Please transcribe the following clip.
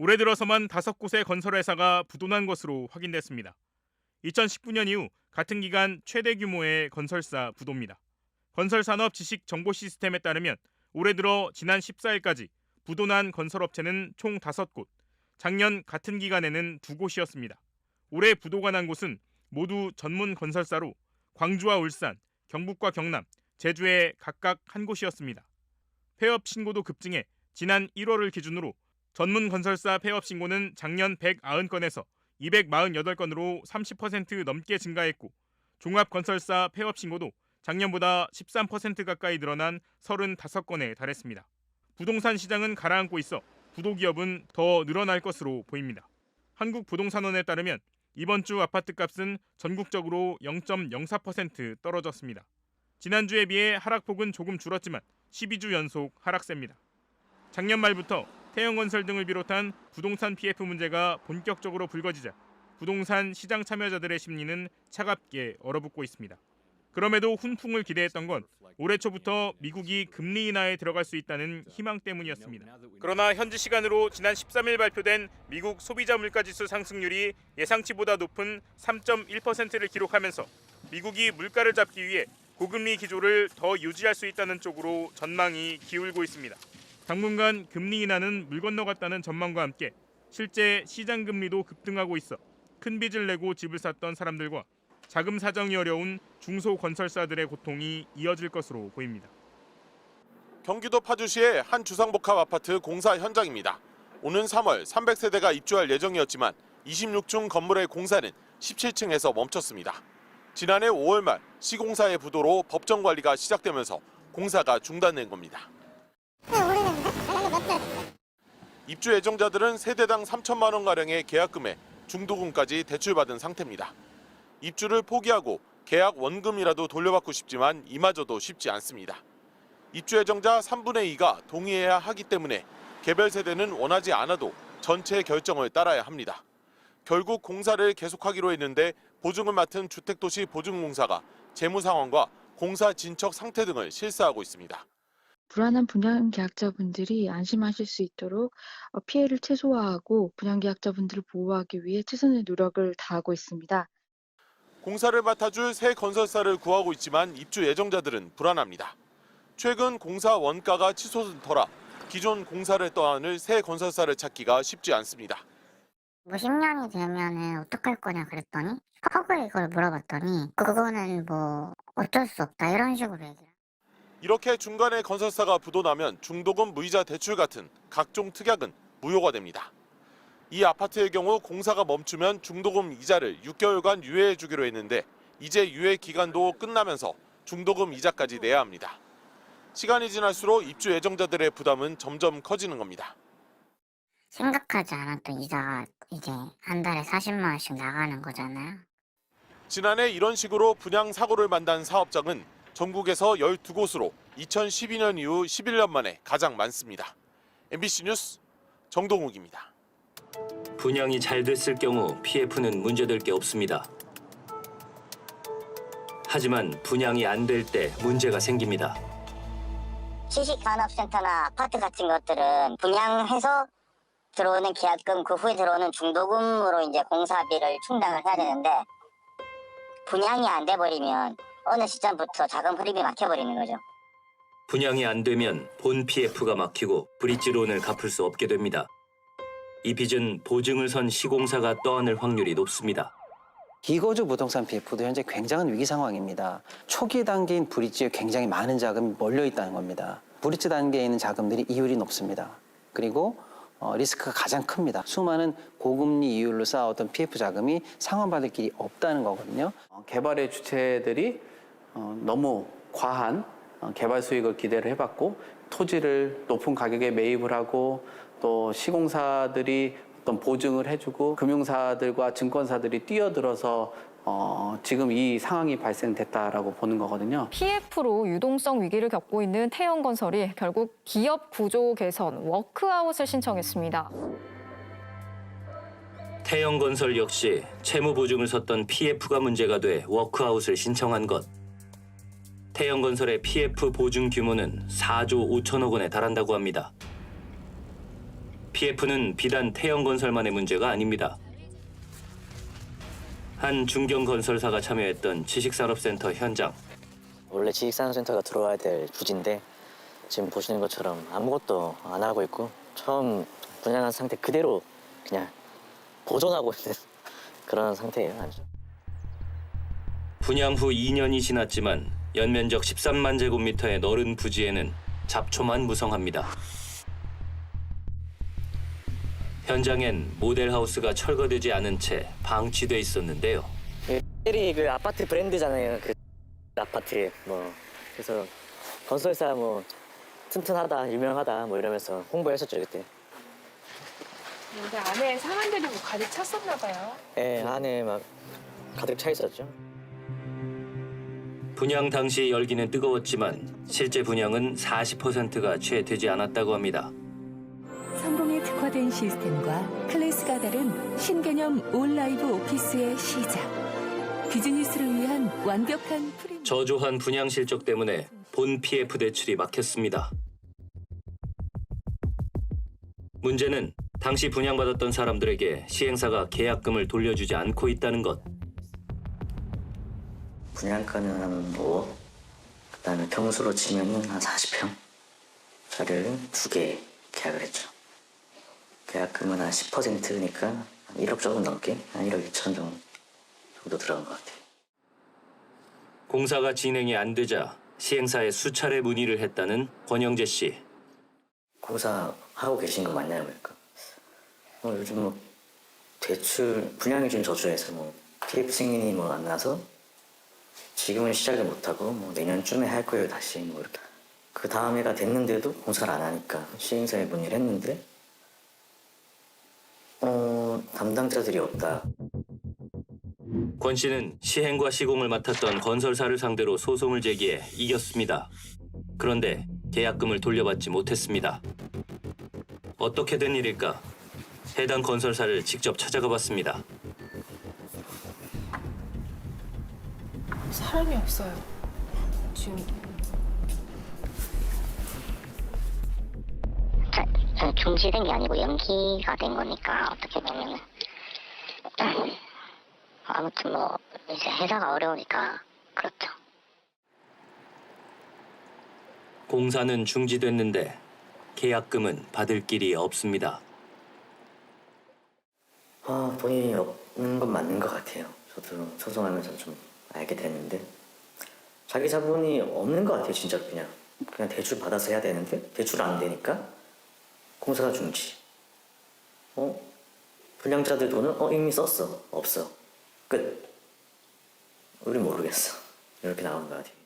올해 들어서만 5곳의 건설회사가 부도난 것으로 확인됐습니다. 2019년 이후 같은 기간 최대 규모의 건설사 부도입니다. 건설산업지식정보시스템에 따르면 올해 들어 지난 14일까지 부도난 건설업체는 총 5곳, 작년 같은 기간에는 2곳이었습니다. 올해 부도가 난 곳은 모두 전문 건설사로 광주와 울산, 경북과 경남, 제주에 각각 한 곳이었습니다. 폐업 신고도 급증해 지난 1월을 기준으로 전문 건설사 폐업 신고는 작년 190건에서 248건으로 30% 넘게 증가했고, 종합건설사 폐업 신고도 작년보다 13% 가까이 늘어난 35건에 달했습니다. 부동산 시장은 가라앉고 있어 부도기업은 더 늘어날 것으로 보입니다. 한국부동산원에 따르면 이번 주 아파트값은 전국적으로 0.04% 떨어졌습니다. 지난주에 비해 하락폭은 조금 줄었지만 12주 연속 하락세입니다. 작년 말부터 태형건설 등을 비롯한 부동산 PF 문제가 본격적으로 불거지자 부동산 시장 참여자들의 심리는 차갑게 얼어붙고 있습니다. 그럼에도 훈풍을 기대했던 건 올해 초부터 미국이 금리 인하에 들어갈 수 있다는 희망 때문이었습니다. 그러나 현지 시간으로 지난 13일 발표된 미국 소비자 물가지수 상승률이 예상치보다 높은 3.1%를 기록하면서 미국이 물가를 잡기 위해 고금리 기조를 더 유지할 수 있다는 쪽으로 전망이 기울고 있습니다. 당분간 금리 인하는 물 건너갔다는 전망과 함께 실제 시장 금리도 급등하고 있어 큰 빚을 내고 집을 샀던 사람들과 자금 사정이 어려운 중소건설사들의 고통이 이어질 것으로 보입니다. 경기도 파주시의 한 주상복합 아파트 공사 현장입니다. 오는 3월 300세대가 입주할 예정이었지만 26층 건물의 공사는 17층에서 멈췄습니다. 지난해 5월 말 시공사의 부도로 법정 관리가 시작되면서 공사가 중단된 겁니다. 입주 예정자들은 세대당 3천만 원가량의 계약금에 중도금까지 대출받은 상태입니다. 입주를 포기하고 계약 원금이라도 돌려받고 싶지만 이마저도 쉽지 않습니다. 입주 예정자 3분의 2가 동의해야 하기 때문에 개별 세대는 원하지 않아도 전체 결정을 따라야 합니다. 결국 공사를 계속하기로 했는데 보증을 맡은 주택도시 보증공사가 재무 상황과 공사 진척 상태 등을 실사하고 있습니다. 불안한 분양계약자분들이 안심하실 수 있도록 피해를 최소화하고 분양계약자분들을 보호하기 위해 최선의 노력을 다하고 있습니다. 공사를 맡아줄 새 건설사를 구하고 있지만 입주 예정자들은 불안합니다. 최근 공사 원가가 치솟은 터라 기존 공사를 떠안을 새 건설사를 찾기가 쉽지 않습니다. 뭐 10년이 되면은 어떡할 거냐 그랬더니 허구에 이걸 물어봤더니 그거는 뭐 어쩔 수 없다 이런 식으로 얘기를. 이렇게 중간에 건설사가 부도나면 중도금 무이자 대출 같은 각종 특약은 무효가 됩니다. 이 아파트의 경우 공사가 멈추면 중도금 이자를 6개월간 유예해 주기로 했는데 이제 유예 기간도 끝나면서 중도금 이자까지 내야 합니다. 시간이 지날수록 입주 예정자들의 부담은 점점 커지는 겁니다. 생각하지 않았던 이자가 이제 한 달에 40만 원씩 나가는 거잖아요. 지난해 이런 식으로 분양 사고를 만난 사업장은 전국에서 12곳으로 2012년 이후 11년 만에 가장 많습니다. MBC 뉴스 정동욱입니다. 분양이 잘 됐을 경우 PF는 문제될 게 없습니다. 하지만 분양이 안 될 때 문제가 생깁니다. 지식산업센터나 아파트 같은 것들은 분양해서 들어오는 계약금 그 후에 들어오는 중도금으로 이제 공사비를 충당을 해야 되는데 분양이 안 돼 버리면 어느 시점부터 자금 흐름이 막혀버리는 거죠. 분양이 안 되면 본 PF가 막히고 브릿지론을 갚을 수 없게 됩니다. 이 빚은 보증을 선 시공사가 떠안을 확률이 높습니다. 기거주 부동산 PF도 현재 굉장한 위기 상황입니다. 초기 단계인 브릿지에 굉장히 많은 자금이 몰려 있다는 겁니다. 브릿지 단계에 있는 자금들이 이율이 높습니다. 그리고 리스크가 가장 큽니다. 수많은 고금리 이율로 쌓아왔던 PF 자금이 상환받을 길이 없다는 거거든요. 개발의 주체들이 너무 과한 개발 수익을 기대를 해봤고 토지를 높은 가격에 매입을 하고 또 시공사들이 어떤 보증을 해주고 금융사들과 증권사들이 뛰어들어서 지금 이 상황이 발생됐다라고 보는 거거든요. PF로 유동성 위기를 겪고 있는 태형건설이 결국 기업 구조 개선, 워크아웃을 신청했습니다. 태형건설 역시 채무 보증을 섰던 PF가 문제가 돼 워크아웃을 신청한 것. 태형건설의 PF 보증 규모는 4조 5천억 원에 달한다고 합니다. PF는 비단 태영건설만의 문제가 아닙니다. 한 중견건설사가 참여했던 지식산업센터 현장. 원래 지식산업센터가 들어와야 될 부지인데 지금 보시는 것처럼 아무것도 안 하고 있고 처음 분양한 상태 그대로 그냥 보존하고 있는 그런 상태예요. 아주. 분양 후 2년이 지났지만 연면적 13만 제곱미터의 넓은 부지에는 잡초만 무성합니다. 현장엔 모델하우스가 철거되지 않은 채 방치돼 있었는데요. 이 그 아파트 브랜드잖아요. 그 아파트 뭐 그래서 건설사 뭐 튼튼하다, 유명하다 뭐 이러면서 홍보했었죠 그때. 근데 안에 사람들이 뭐 가득 찼었나 봐요. 예, 안에 막 가득 차 있었죠. 분양 당시 열기는 뜨거웠지만 실제 분양은 40%가 채 되지 않았다고 합니다. 성공에 특화된 시스템과 클래스가 다른 신개념 온라이브 오피스의 시작. 비즈니스를 위한 완벽한 프리미엄. 저조한 분양 실적 때문에 본 PF 대출이 막혔습니다. 문제는 당시 분양받았던 사람들에게 시행사가 계약금을 돌려주지 않고 있다는 것. 분양가는 한 5억, 그다음에 평수로 치면은 한 40평짜리를 2개 계약을 했죠. 계약금은 한 10%니까 한 1억 조금 넘게, 한 1억 2천 정도 들어간 것 같아요. 공사가 진행이 안 되자 시행사에 수차례 문의를 했다는 권영재 씨. 공사하고 계신 거 맞나요? 그러니까 요즘 뭐 대출 분양이 좀 저조해서 뭐 PF 승인이 뭐 안 나서 지금은 시작을 못하고 뭐 내년쯤에 할 거예요 다시 뭐 이렇게. 그 다음 해가 됐는데도 공사를 안 하니까 시행사에 문의를 했는데 담당자들이 없다. 권 씨는 시행과 시공을 맡았던 건설사를 상대로 소송을 제기해 이겼습니다. 그런데 계약금을 돌려받지 못했습니다. 어떻게 된 일일까? 해당 건설사를 직접 찾아가 봤습니다. 사람이 없어요. 지금 중지된 게 아니고 연기가 된 거니까 어떻게 보면은 아무튼 뭐 이제 회사가 어려우니까 그렇죠. 공사는 중지됐는데 계약금은 받을 길이 없습니다. 본인이 없는 건 맞는 것 같아요. 저도 소송하면서 좀 알게 됐는데 자기 자본이 없는 것 같아요. 진짜 그냥 대출 받아서 해야 되는데 대출 안 되니까 공사가 중지. 분양자들 돈은 이미 썼어. 없어. 끝. 우리 모르겠어. 이렇게 나오는 것 같아요.